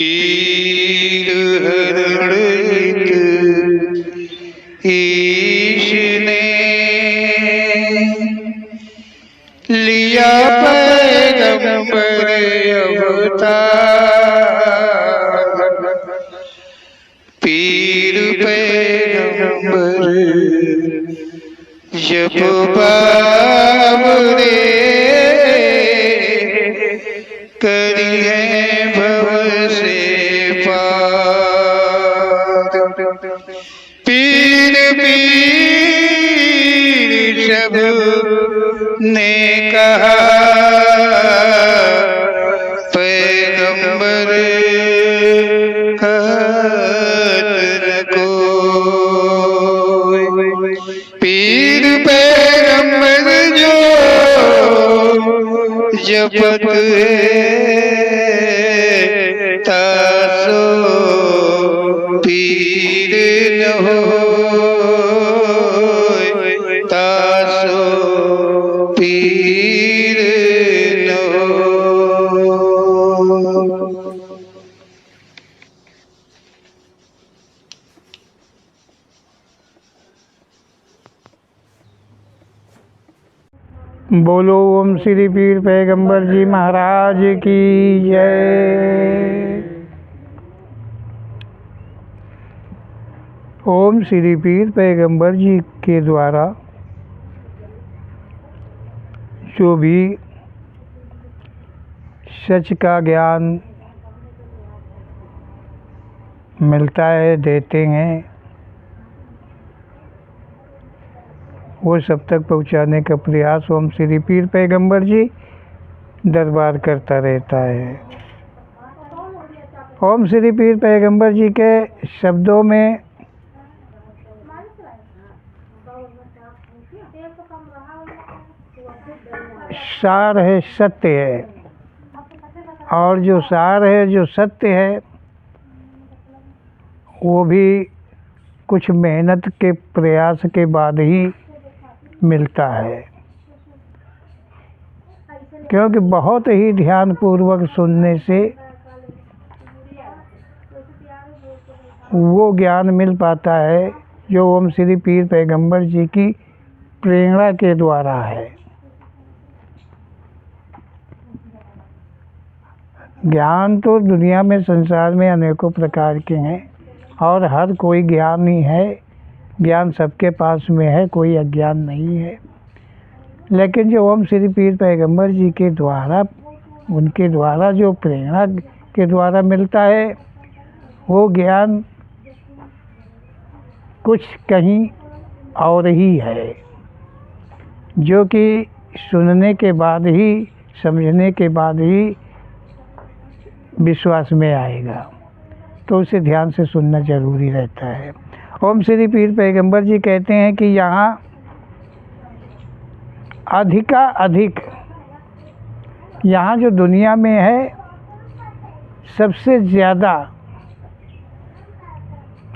पीर हरण ईश ने लिया पैगंबर अवतार। पीर पैगंबर जब बाबरे करी है भव से पार। पीर पीर सब ने कहा पैगंबर कहत न कोई। पीर पैगंबर जो जपत है तासो पीर न होय, तासो पीर न होय। बोलो ओम श्री पीर पैगंबर जी महाराज की जय। ओम श्री पीर पैगंबर जी के द्वारा जो भी सच का ज्ञान मिलता है, देते हैं, वो सब तक पहुंचाने का प्रयास ओम श्री पीर पैगंबर जी दरबार करता रहता है। ओम श्री पीर पैगंबर जी के शब्दों में सार है, सत्य है, और जो सार है, जो सत्य है, वो भी कुछ मेहनत के प्रयास के बाद ही मिलता है। क्योंकि बहुत ही ध्यानपूर्वक सुनने से वो ज्ञान मिल पाता है जो ओम श्री पीर पैगंबर जी की प्रेरणा के द्वारा है। ज्ञान तो दुनिया में, संसार में अनेकों प्रकार के हैं और हर कोई ज्ञानी है। ज्ञान सबके पास में है, कोई अज्ञान नहीं है। लेकिन जो ओम श्री पीर पैगंबर जी के द्वारा, उनके द्वारा जो प्रेरणा के द्वारा मिलता है, वो ज्ञान कुछ कहीं और ही है, जो कि सुनने के बाद ही, समझने के बाद ही विश्वास में आएगा। तो उसे ध्यान से सुनना जरूरी रहता है। ओम श्री पीर पैगंबर जी कहते हैं कि यहाँ अधिक यहाँ जो दुनिया में है, सबसे ज़्यादा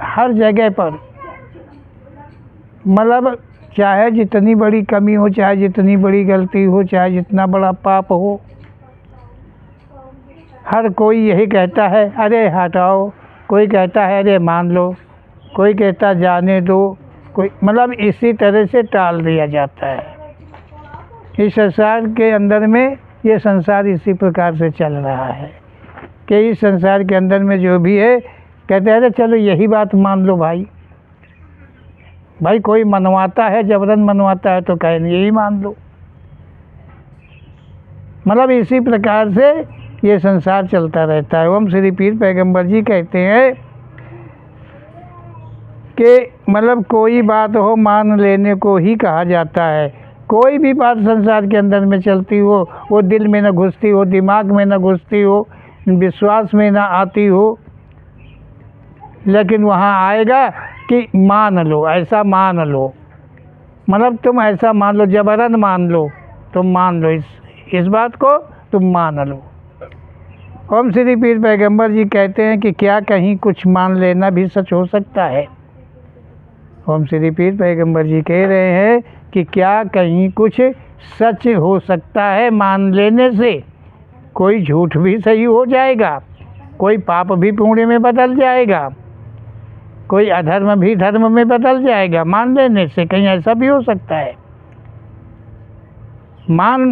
हर जगह पर, मतलब चाहे जितनी बड़ी कमी हो, चाहे जितनी बड़ी गलती हो, चाहे जितना बड़ा पाप हो, हर कोई यही कहता है अरे हटाओ, कोई कहता है अरे मान लो, कोई कहता जाने दो, कोई मतलब इसी तरह से टाल दिया जाता है। इस संसार के अंदर में, ये संसार इसी प्रकार से चल रहा है कि इस संसार के अंदर में जो भी है, कहते हैं अरे चलो यही बात मान लो भाई। भाई कोई मनवाता है, जबरन मनवाता है तो कहें यही मान लो। मतलब इसी प्रकार से ये संसार चलता रहता है। ओम श्री पीर पैगंबर जी कहते हैं कि मतलब कोई बात हो, मान लेने को ही कहा जाता है। कोई भी बात संसार के अंदर में चलती हो, वो दिल में न घुसती हो, दिमाग में न घुसती हो, विश्वास में न आती हो, लेकिन वहाँ आएगा कि मान लो, ऐसा मान लो, मतलब तुम ऐसा मान लो, जबरन मान लो, तुम मान लो, इस बात को तुम मान लो। ओम श्री पीर पैगंबर जी कहते हैं कि क्या कहीं कुछ मान लेना भी सच हो सकता है। ओम श्री पीर पैगंबर जी कह रहे हैं कि क्या कहीं कुछ सच हो सकता है मान लेने से? कोई झूठ भी सही हो जाएगा कोई पाप भी पुण्य में बदल जाएगा, कोई अधर्म भी धर्म में बदल जाएगा मान लेने से। कहीं ऐसा भी हो सकता है।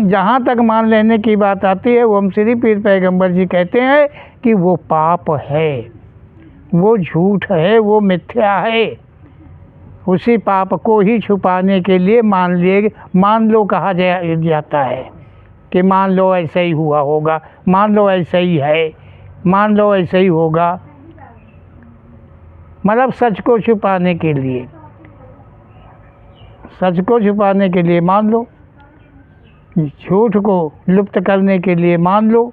जहाँ तक मान लेने की बात आती है, ओम श्री पीर पैगंबर जी कहते हैं कि वो पाप है, वो झूठ है, वो मिथ्या है। उसी पाप को ही छुपाने के लिए मान लो कहा जाता है कि मान लो ऐसा ही हुआ होगा, मान लो ऐसा ही है, मान लो ऐसा ही होगा। मतलब सच को छुपाने के लिए, सच को छुपाने के लिए मान लो, झूठ को लुप्त करने के लिए मान लो।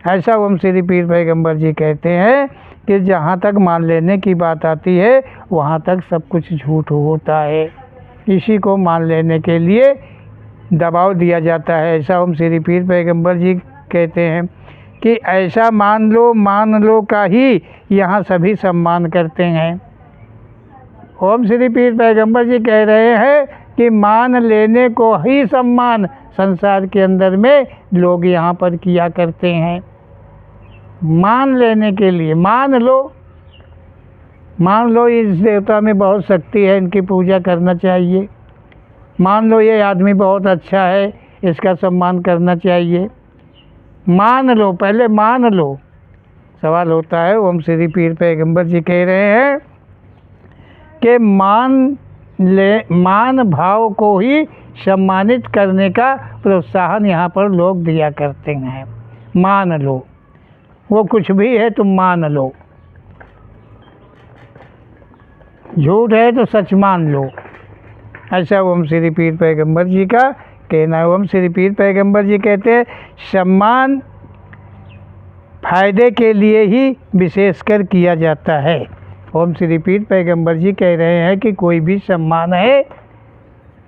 ऐसा ओम श्री पीर पैगंबर जी कहते हैं कि जहाँ तक मान लेने की बात आती है वहाँ तक सब कुछ झूठ होता है। इसी को मान लेने के लिए दबाव दिया जाता है। ऐसा ओम श्री पीर पैगंबर जी कहते हैं कि ऐसा मान लो का ही यहाँ सभी सम्मान करते हैं। ओम श्री पीर पैगंबर जी कह रहे हैं कि मान लेने को ही सम्मान संसार के अंदर में लोग यहाँ पर किया करते हैं। मान लेने के लिए मान लो इस देवता में बहुत शक्ति है, इनकी पूजा करना चाहिए। मान लो ये आदमी बहुत अच्छा है, इसका सम्मान करना चाहिए। मान लो, पहले मान लो। सवाल होता है, ओम श्री पीर पैगंबर जी कह रहे हैं कि मान भाव को ही सम्मानित करने का प्रोत्साहन यहाँ पर लोग दिया करते हैं। मान लो, वो कुछ भी है तुम मान लो, झूठ है तो सच मान लो। ऐसा ओम श्री पीर पैगंबर जी का कहना है। ओम श्री पीर पैगंबर जी कहते हैं सम्मान फायदे के लिए ही विशेषकर किया जाता है। ओम श्री पीर पैगंबर जी कह रहे हैं कि कोई भी सम्मान है,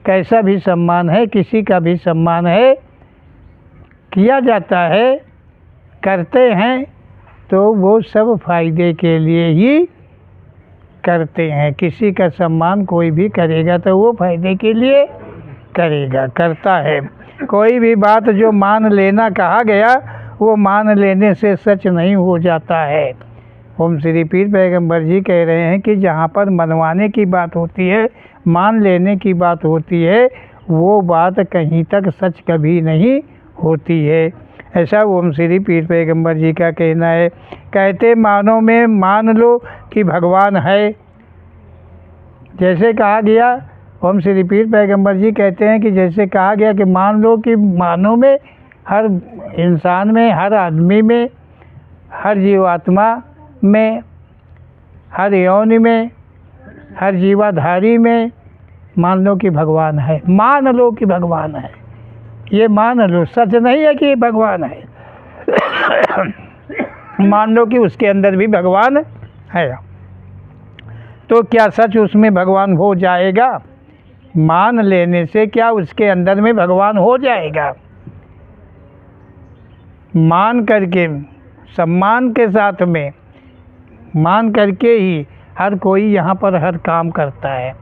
कैसा भी सम्मान है, किसी का भी सम्मान है, किया जाता है, करते हैं तो वो सब फायदे के लिए ही करते हैं। किसी का सम्मान कोई भी करेगा तो वो फायदे के लिए करेगा, करता है। कोई भी बात जो मान लेना कहा गया वो मान लेने से सच नहीं हो जाता है। ओम श्री पीर पैगंबर जी कह रहे हैं कि जहाँ पर मनवाने की बात होती है, मान लेने की बात होती है, वो बात कहीं तक सच कभी नहीं होती है। ऐसा ओम श्री पीर पैगंबर जी का कहना है। कहते मानो में मान लो कि भगवान है। जैसे कहा गया, ओम श्री पीर पैगंबर जी कहते हैं कि जैसे कहा गया कि मान लो कि मानो में हर इंसान में, हर आदमी में, हर जीवात्मा में, हर योनि में, हर जीवाधारी में मान लो कि भगवान है। मान लो कि भगवान है, ये मान लो, सच नहीं है कि ये भगवान है। मान लो कि उसके अंदर भी भगवान है। तो क्या सच उसमें भगवान हो जाएगा? मान लेने से क्या उसके अंदर में भगवान हो जाएगा? मान करके, सम्मान के साथ में मान करके ही हर कोई यहाँ पर हर काम करता है।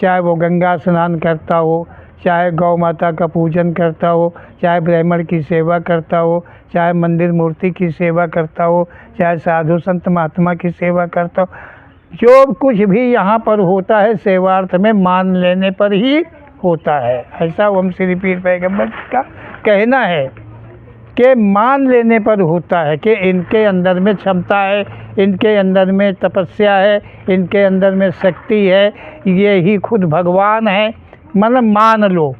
चाहे वो गंगा स्नान करता हो, चाहे गौ माता का पूजन करता हो, चाहे ब्राह्मण की सेवा करता हो, चाहे मंदिर मूर्ति की सेवा करता हो, चाहे साधु संत महात्मा की सेवा करता हो, जो कुछ भी यहाँ पर होता है सेवार्थ में मान लेने पर ही होता है। ऐसा ओम श्री पीर पैगंबर का कहना है कि मान लेने पर होता है कि इनके अंदर में क्षमता है, इनके अंदर में तपस्या है, इनके अंदर में शक्ति है, ये ही खुद भगवान है। मतलब मान लो,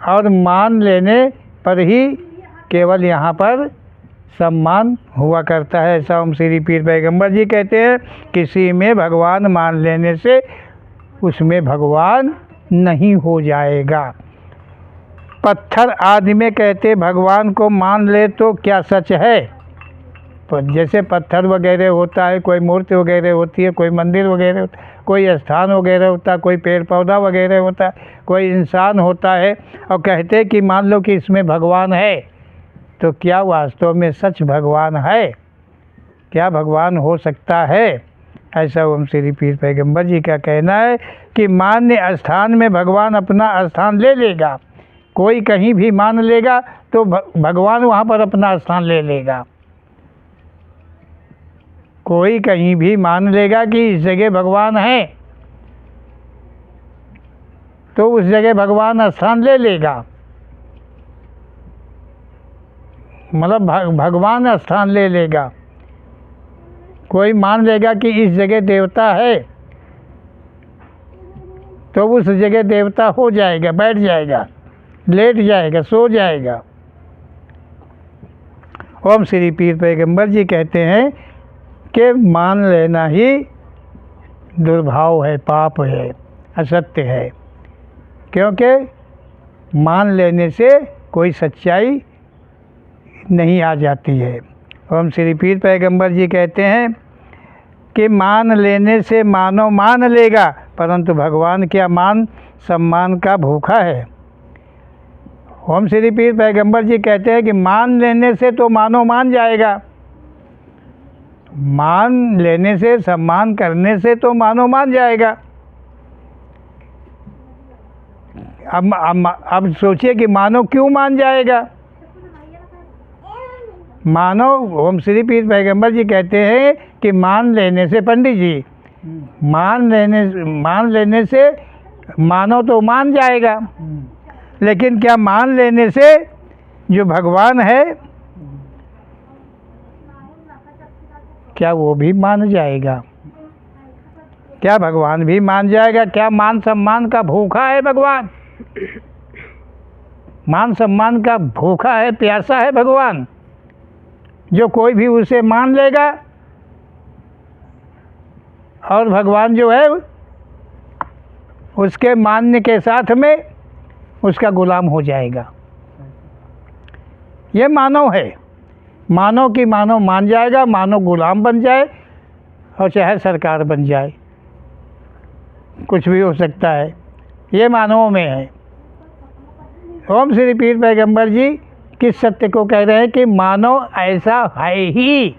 और मान लेने पर ही केवल यहाँ पर सम्मान हुआ करता है। ऐसा ओम श्री पीर पैगंबर जी कहते हैं, किसी में भगवान मान लेने से उसमें भगवान नहीं हो जाएगा। पत्थर आदि में कहते भगवान को मान ले तो क्या सच है? तो जैसे पत्थर वगैरह होता है, कोई मूर्ति वगैरह होती है, कोई मंदिर वगैरह होता है, कोई स्थान वगैरह होता है, कोई पेड़ पौधा वगैरह होता है, कोई इंसान होता है, और कहते कि मान लो कि इसमें भगवान है, तो क्या वास्तव में सच भगवान है? क्या भगवान हो सकता है? ऐसा ओम श्री पीर पैगंबर जी का कहना है कि मान्य स्थान में भगवान अपना स्थान ले लेगा। कोई कहीं भी मान लेगा तो भगवान वहाँ पर अपना स्थान ले लेगा। कोई कहीं भी मान लेगा कि इस जगह भगवान है तो उस जगह भगवान स्थान ले लेगा, मतलब भगवान स्थान ले लेगा। कोई मान लेगा कि इस जगह देवता है तो उस जगह देवता हो जाएगा, बैठ जाएगा, लेट जाएगा, सो जाएगा। ओम श्री पीर पैगंबर जी कहते हैं कि मान लेना ही दुर्भाव है, पाप है, असत्य है, क्योंकि मान लेने से कोई सच्चाई नहीं आ जाती है। ओम श्री पीर पैगंबर जी कहते हैं कि मान लेने से मानो मान लेगा, परंतु भगवान क्या मान सम्मान का भूखा है। ओम श्री पीर पैगंबर जी कहते हैं कि मान लेने से तो मानो मान जाएगा, मान लेने से, सम्मान करने से तो मानो मान जाएगा। अब सोचिए कि मानो क्यों मान जाएगा। मानो, ओम श्री पीर पैगंबर जी कहते हैं कि मान लेने से, पंडित जी, मान लेने से मानो तो मान जाएगा, लेकिन क्या मान लेने से जो भगवान है क्या वो भी मान जाएगा? क्या भगवान भी मान जाएगा? क्या मान सम्मान का भूखा है भगवान? मान सम्मान का भूखा है, प्यासा है भगवान, जो कोई भी उसे मान लेगा और भगवान जो है उसके मानने के साथ में उसका गुलाम हो जाएगा। ये मानव है, मानव की मानव मान जाएगा, मानव गुलाम बन जाए और चाहे सरकार बन जाए, कुछ भी हो सकता है। ये मानवों में है। ओम श्री पीर पैगंबर जी किस सत्य को कह रहे हैं कि मानव ऐसा है ही,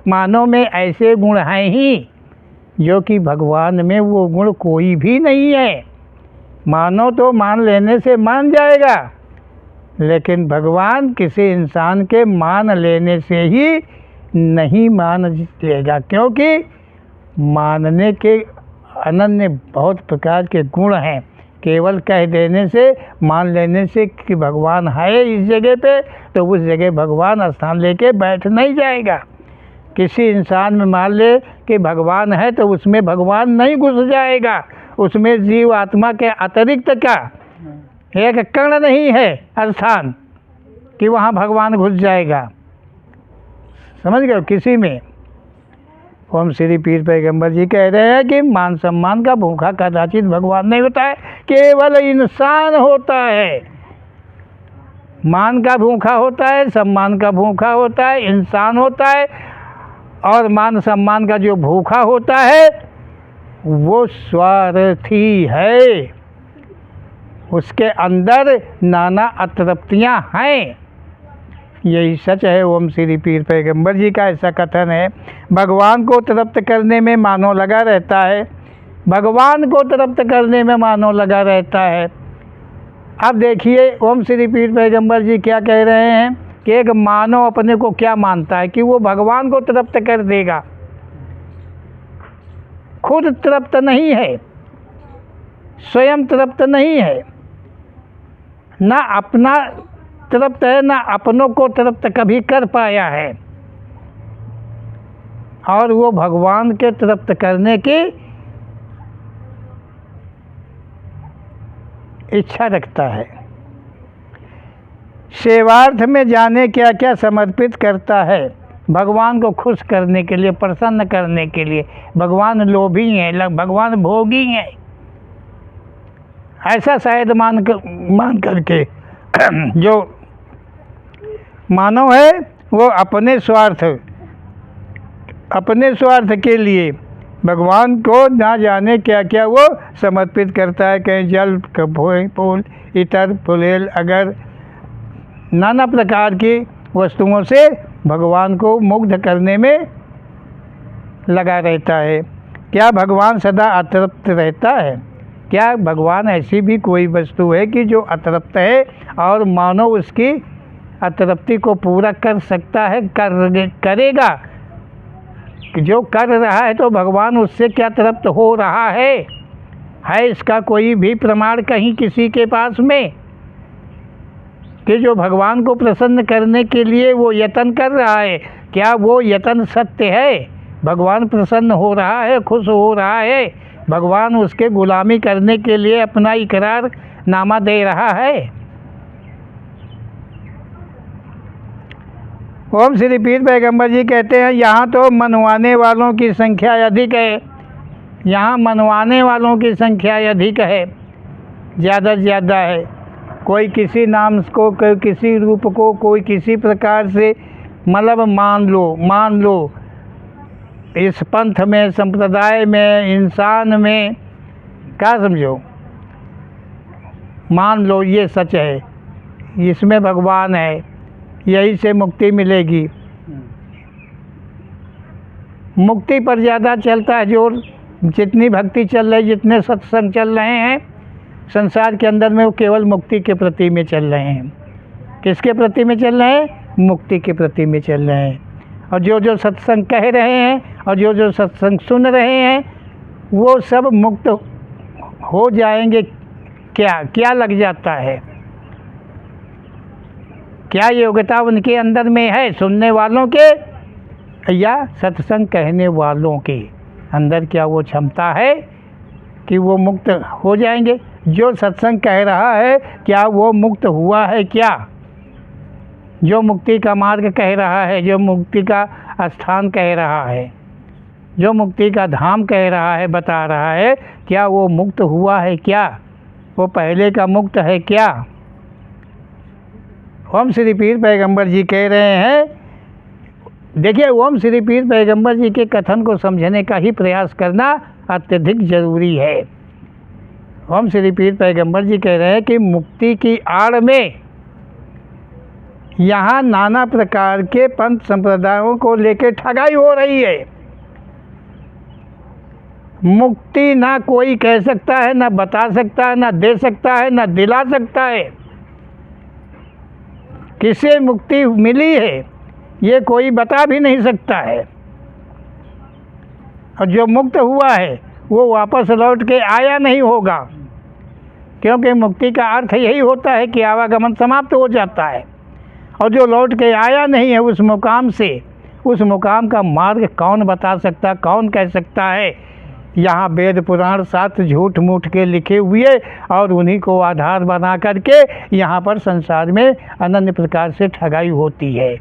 मानव में ऐसे गुण हैं ही जो कि भगवान में वो गुण कोई भी नहीं है। मानव तो मान लेने से मान जाएगा, लेकिन भगवान किसी इंसान के मान लेने से ही नहीं मान लेगा, क्योंकि मानने के अनन्य बहुत प्रकार के गुण हैं। केवल कह देने से, मान लेने से कि भगवान है इस जगह पे, तो उस जगह भगवान स्थान लेके बैठ नहीं जाएगा। किसी इंसान में मान ले कि भगवान है तो उसमें भगवान नहीं घुस जाएगा, उसमें जीव आत्मा के अतिरिक्त का एक कण नहीं है स्थान कि वहाँ भगवान घुस जाएगा। समझ गए किसी में? ओम श्री पीर पैगंबर जी कह रहे हैं कि मान सम्मान का भूखा कदाचित भगवान नहीं होता है, केवल इंसान होता है। मान का भूखा होता है, सम्मान का भूखा होता है, इंसान होता है। और मान सम्मान का जो भूखा होता है वो स्वार्थी है, उसके अंदर नाना अतृप्तियाँ हैं। यही सच है। ओम श्री पीर पैगंबर जी का ऐसा कथन है। भगवान को तृप्त करने में मानव लगा रहता है, भगवान को तृप्त करने में मानव लगा रहता है। अब देखिए ओम श्री पीर पैगंबर जी क्या कह रहे हैं कि एक मानव अपने को क्या मानता है कि वो भगवान को तृप्त कर देगा, खुद तृप्त नहीं है, स्वयं तृप्त नहीं है, ना अपना तृप्त है, ना अपनों को तृप्त कभी कर पाया है, और वो भगवान के तृप्त करने की इच्छा रखता है। सेवार्थ में जाने क्या क्या समर्पित करता है भगवान को खुश करने के लिए, प्रसन्न करने के लिए। भगवान लोभी हैं, भगवान भोगी हैं, ऐसा शायद मान करके जो मानव है वो अपने स्वार्थ के लिए भगवान को ना जाने क्या क्या वो समर्पित करता है। कहीं जल, फूल, इतर, फुलेल, अगर नाना प्रकार की वस्तुओं से भगवान को मुग्ध करने में लगा रहता है। क्या भगवान सदा अतृप्त रहता है? क्या भगवान ऐसी भी कोई वस्तु है कि जो अतृप्त है और मानव उसकी अतृप्ति को पूरा कर सकता है, करेगा? कि जो कर रहा है तो भगवान उससे क्या तृप्त हो रहा है इसका कोई भी प्रमाण कहीं किसी के पास में कि जो भगवान को प्रसन्न करने के लिए वो यत्न कर रहा है, क्या वो यत्न सत्य है? भगवान प्रसन्न हो रहा है, खुश हो रहा है, भगवान उसके गुलामी करने के लिए अपना इकरार नामा दे रहा है। ओम श्री पीर पैगंबर जी कहते हैं यहाँ तो मनवाने वालों की संख्या अधिक है, यहाँ मनवाने वालों की संख्या अधिक है, ज़्यादा से ज़्यादा है। कोई किसी नाम को, कोई किसी रूप को, कोई किसी प्रकार से मतलब मान लो इस पंथ में, संप्रदाय में, इंसान में, क्या समझो, मान लो ये सच है, इसमें भगवान है, यही से मुक्ति मिलेगी। मुक्ति पर ज़्यादा चलता है जोर, जितनी भक्ति चल रही, जितने सत्संग चल रहे हैं संसार के अंदर में, वो केवल मुक्ति के प्रति में चल रहे हैं। किसके प्रति में चल रहे हैं? मुक्ति के प्रति में चल रहे हैं। और जो जो सत्संग कह रहे हैं और जो जो सत्संग सुन रहे हैं वो सब मुक्त हो जाएंगे। क्या लग जाता है? क्या योग्यता उनके अंदर में है, सुनने वालों के या सत्संग कहने वालों के अंदर? क्या वो क्षमता है कि वो मुक्त हो जाएंगे? जो सत्संग कह रहा है क्या वो मुक्त हुआ है? क्या जो मुक्ति का मार्ग कह रहा है, जो मुक्ति का स्थान कह रहा है, जो मुक्ति का धाम कह रहा है, बता रहा है, क्या वो मुक्त हुआ है? क्या वो पहले का मुक्त है? क्या? ओम श्री पीर पैगंबर जी कह रहे हैं, देखिए ओम श्री पीर पैगंबर जी के कथन को समझने का ही प्रयास करना अत्यधिक जरूरी है। ओम श्री पीर पैगंबर जी कह रहे हैं कि मुक्ति की आड़ में यहाँ नाना प्रकार के पंथ संप्रदायों को लेकर ठगाई हो रही है। मुक्ति ना कोई कह सकता है, ना बता सकता है, ना दे सकता है, ना दिला सकता है। किसे मुक्ति मिली है ये कोई बता भी नहीं सकता है। और जो मुक्त हुआ है वो वापस लौट के आया नहीं होगा, क्योंकि मुक्ति का अर्थ यही होता है कि आवागमन समाप्त हो जाता है। और जो लौट के आया नहीं है उस मुकाम से, उस मुकाम का मार्ग कौन बता सकता, कौन कह सकता है? यहाँ वेद पुराण शास्त्र झूठ मूठ के लिखे हुए और उन्हीं को आधार बना करके यहाँ पर संसार में अनन्य प्रकार से ठगाई होती है।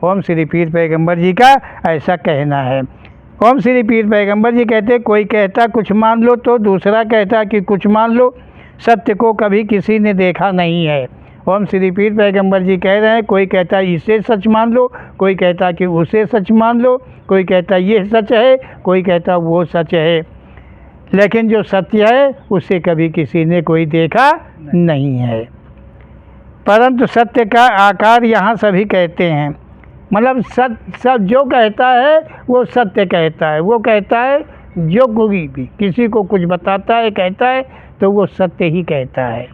ओम श्री पीर पैगंबर जी का ऐसा कहना है। ओम श्री पीर पैगंबर जी कहते, कोई कहता कुछ मान लो तो दूसरा कहता कि कुछ मान लो, सत्य को कभी किसी ने देखा नहीं है। ओम श्री पीर पैगंबर जी कह रहे हैं, कोई कहता इसे सच मान लो, कोई कहता कि उसे सच मान लो, कोई कहता ये सच है, कोई कहता वो सच है, लेकिन जो सत्य है उसे कभी किसी ने कोई देखा नहीं है। परंतु सत्य का आकार यहाँ सभी कहते हैं, मतलब सब जो कहता है वो सत्य कहता है। वो कहता है जो कोई भी किसी को कुछ बताता है, कहता है तो वो सत्य ही कहता है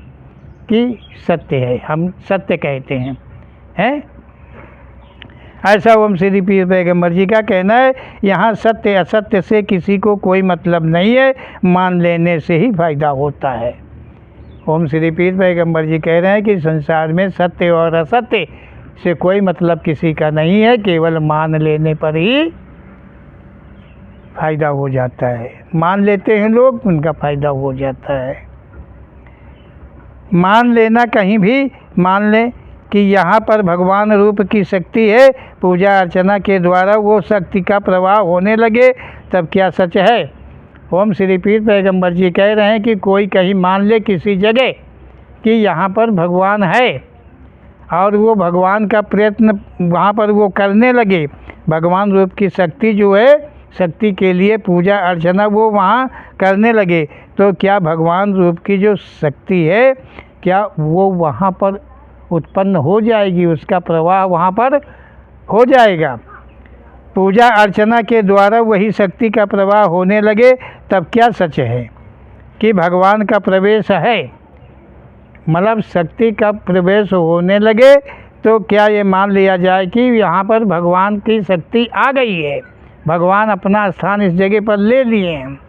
कि सत्य है, हम सत्य कहते हैं। ऐसा ओम श्री पीर पैगंबर जी का कहना है। यहाँ सत्य असत्य से किसी को कोई मतलब नहीं है, मान लेने से ही फायदा होता है। ओम श्री पीर पैगंबर जी कह रहे हैं कि संसार में सत्य और असत्य से कोई मतलब किसी का नहीं है, केवल मान लेने पर ही फायदा हो जाता है। मान लेते हैं लोग, उनका फायदा हो जाता है। मान लेना, कहीं भी मान लें कि यहाँ पर भगवान रूप की शक्ति है, पूजा अर्चना के द्वारा वो शक्ति का प्रवाह होने लगे, तब क्या सच है? ओम श्री पीर पैगंबर जी कह रहे हैं कि कोई कहीं मान ले किसी जगह कि यहाँ पर भगवान है और वो भगवान का प्रयत्न वहाँ पर वो करने लगे, भगवान रूप की शक्ति जो है, शक्ति के लिए पूजा अर्चना वो वहाँ करने लगे, तो क्या भगवान रूप की जो शक्ति है क्या वो वहाँ पर उत्पन्न हो जाएगी, उसका प्रवाह वहाँ पर हो जाएगा? पूजा अर्चना के द्वारा वही शक्ति का प्रवाह होने लगे, तब क्या सच है कि भगवान का प्रवेश है? मतलब शक्ति का प्रवेश होने लगे तो क्या ये मान लिया जाए कि यहाँ पर भगवान की शक्ति आ गई है, भगवान अपना स्थान इस जगह पर ले लिए हैं।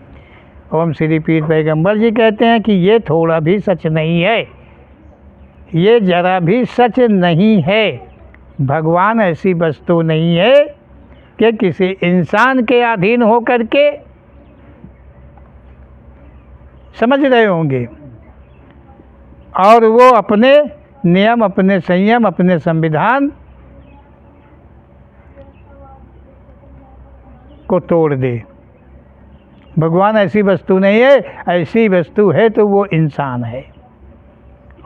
ओम श्री पीर पैगंबर जी कहते हैं कि ये थोड़ा भी सच नहीं है, ये जरा भी सच नहीं है। भगवान ऐसी वस्तु नहीं है कि किसी इंसान के अधीन होकर के, समझ रहे होंगे, और वो अपने नियम, अपने संयम, अपने संविधान को तोड़ दे। भगवान ऐसी वस्तु नहीं है, ऐसी वस्तु है तो वो इंसान है।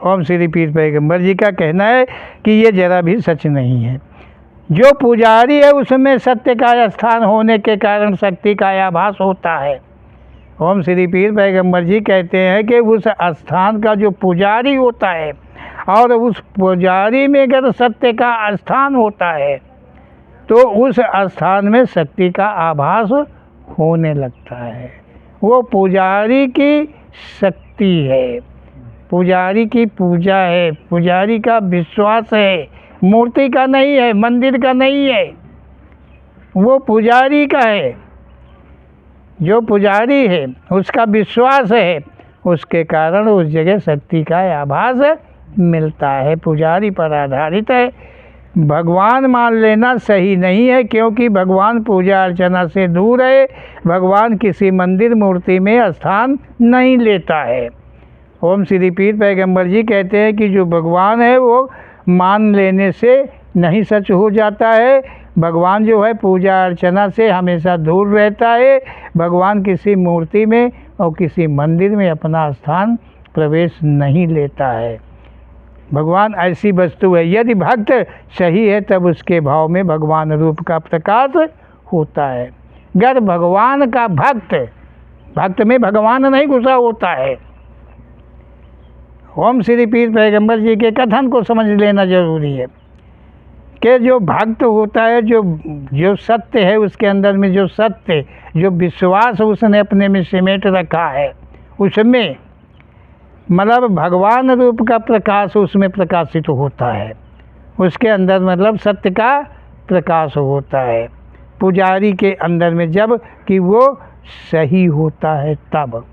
ओम श्री पीर पैगंबर जी का कहना है कि ये जरा भी सच नहीं है। जो पुजारी है उसमें सत्य का स्थान होने के कारण शक्ति का आभास होता है। ओम श्री पीर पैगंबर जी कहते हैं कि उस स्थान का जो पुजारी होता है और उस पुजारी में अगर सत्य का स्थान होता है तो उस स्थान में शक्ति का आभास होने लगता है। वो पुजारी की शक्ति है, पुजारी की पूजा है, पुजारी का विश्वास है, मूर्ति का नहीं है, मंदिर का नहीं है, वो पुजारी का है। जो पुजारी है उसका विश्वास है, उसके कारण उस जगह शक्ति का आभास मिलता है, पुजारी पर आधारित है। भगवान मान लेना सही नहीं है, क्योंकि भगवान पूजा अर्चना से दूर है। भगवान किसी मंदिर मूर्ति में स्थान नहीं लेता है। ओम श्री पीर पैगंबर जी कहते हैं कि जो भगवान है वो मान लेने से नहीं सच हो जाता है। भगवान जो है पूजा अर्चना से हमेशा दूर रहता है। भगवान किसी मूर्ति में और किसी मंदिर में अपना स्थान प्रवेश नहीं लेता है। भगवान ऐसी वस्तु है, यदि भक्त सही है तब उसके भाव में भगवान रूप का प्रकाश होता है। अगर भगवान का भक्त में भगवान नहीं घुसा होता है। ओम श्री पीर पैगंबर जी के कथन को समझ लेना जरूरी है कि जो भक्त होता है, जो सत्य है, उसके अंदर में जो सत्य, जो विश्वास उसने अपने में सिमेट रखा है, उसमें मतलब भगवान रूप का प्रकाश उसमें प्रकाशित होता है। उसके अंदर मतलब सत्य का प्रकाश होता है पुजारी के अंदर में, जब कि वो सही होता है तब।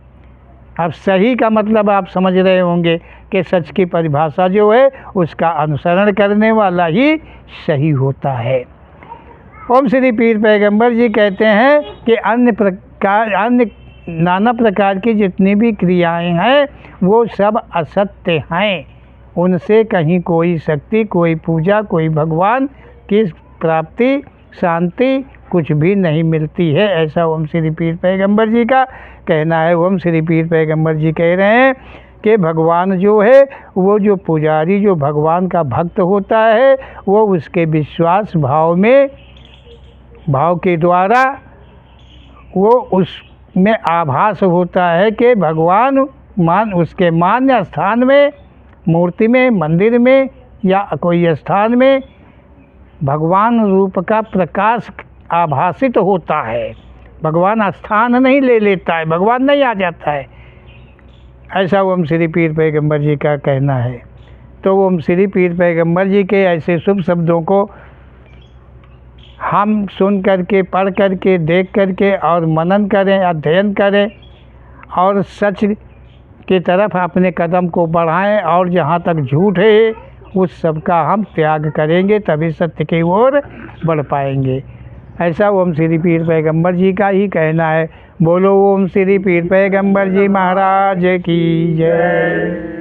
अब सही का मतलब आप समझ रहे होंगे कि सच की परिभाषा जो है उसका अनुसरण करने वाला ही सही होता है। ओम श्री पीर पैगंबर जी कहते हैं कि अन्य नाना प्रकार की जितनी भी क्रियाएं हैं वो सब असत्य हैं। उनसे कहीं कोई शक्ति, कोई पूजा, कोई भगवान की प्राप्ति, शांति कुछ भी नहीं मिलती है। ऐसा ओम श्री पीर पैगंबर जी का कहना है। ओम श्री पीर पैगंबर जी कह रहे हैं कि भगवान जो है, वो जो पुजारी, जो भगवान का भक्त होता है, वो उसके विश्वास भाव के द्वारा वो उसमें आभास होता है कि भगवान उसके मान्य स्थान में, मूर्ति में, मंदिर में या कोई स्थान में भगवान रूप का प्रकाश आभासित होता है। भगवान स्थान नहीं ले लेता है, भगवान नहीं आ जाता है। ऐसा ओम श्री पीर पैगंबर जी का कहना है। तो ओम श्री पीर पैगंबर जी के ऐसे शुभ शब्दों को हम सुन करके, पढ़ करके, देख करके और मनन करें, अध्ययन करें और सच की तरफ अपने कदम को बढ़ाएं, और जहाँ तक झूठ है उस सब का हम त्याग करेंगे, तभी सत्य की ओर बढ़ पाएंगे। ऐसा ओम श्री पीर पैगंबर जी का ही कहना है। बोलो ओम श्री पीर पैगंबर जी महाराज की जय।